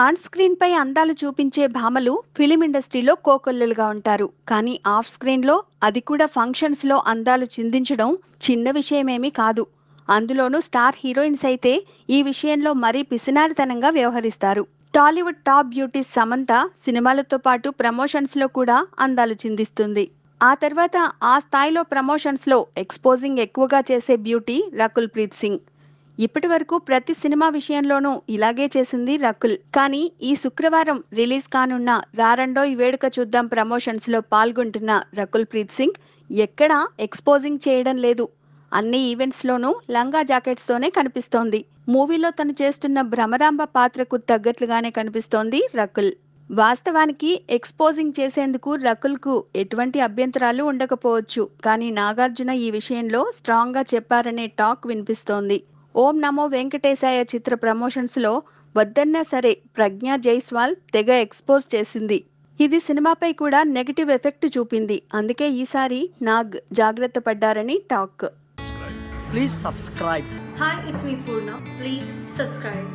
On screen పై అందాలు చూపించే భామలు film ఇండస్ట్రీలో కోకొల్లలుగా ఉంటారు. కానీ ఆఫ్ స్క్రీన్ లో, అది కూడా ఫంక్షన్స్ లో అందాలు చిందించడం చిన్న విషయమేమీ కాదు. అందులోనూ స్టార్ హీరోయిన్స్ అయితే ఈ విషయంలో మరీ పిసినారితనంగా వ్యవహరిస్తారు. టాలీవుడ్ టాప్ బ్యూటీ సమంత సినిమాలతో పాటు ప్రమోషన్స్ లో కూడా అందాలు చిందిస్తుంది. ఆ తర్వాత ఆ స్థాయిలో ప్రమోషన్స్ లో ఎక్స్పోజింగ్ ఎక్కువగా చేసే బ్యూటీ రకుల్ ప్రీత్ సింగ్. ఇప్పటి వరకు ప్రతి సినిమా విషయంలోనూ ఇలాగే చేసింది రకుల్. కానీ ఈ శుక్రవారం రిలీజ్ కానున్న రారండోయ్ వేడుక చూద్దాం ప్రమోషన్స్ లో పాల్గొంటున్న రకుల్ ప్రీత్ సింగ్ ఎక్కడా ఎక్స్పోజింగ్ చేయడం లేదు. అన్ని ఈవెంట్స్ లోనూ లంగా జాకెట్స్ తోనే కనిపిస్తోంది. మూవీలో తను చేస్తున్న భ్రమరాంబ పాత్రకు తగ్గట్లుగానే కనిపిస్తోంది రకుల్. వాస్తవానికి ఎక్స్పోజింగ్ చేసేందుకు రకుల్కు ఎటువంటి అభ్యంతరాలు ఉండకపోవచ్చు. కానీ నాగార్జున ఈ విషయంలో స్ట్రాంగ్ గా చెప్పారనే టాక్ వినిపిస్తోంది. ఓం నమో వెంకటేశాయ చిత్ర ప్రమోషన్స్ లో వద్దన్నా సరే ప్రజ్ఞా జైస్వాల్ తెగ ఎక్స్పోజ్ చేసింది. ఇది సినిమాపై కూడా నెగటివ్ ఎఫెక్ట్ చూపింది. అందుకే ఈసారి నాగ్ జాగ్రత్త పడ్డారని talk. Please subscribe. Hi, it's me Purna. Please subscribe.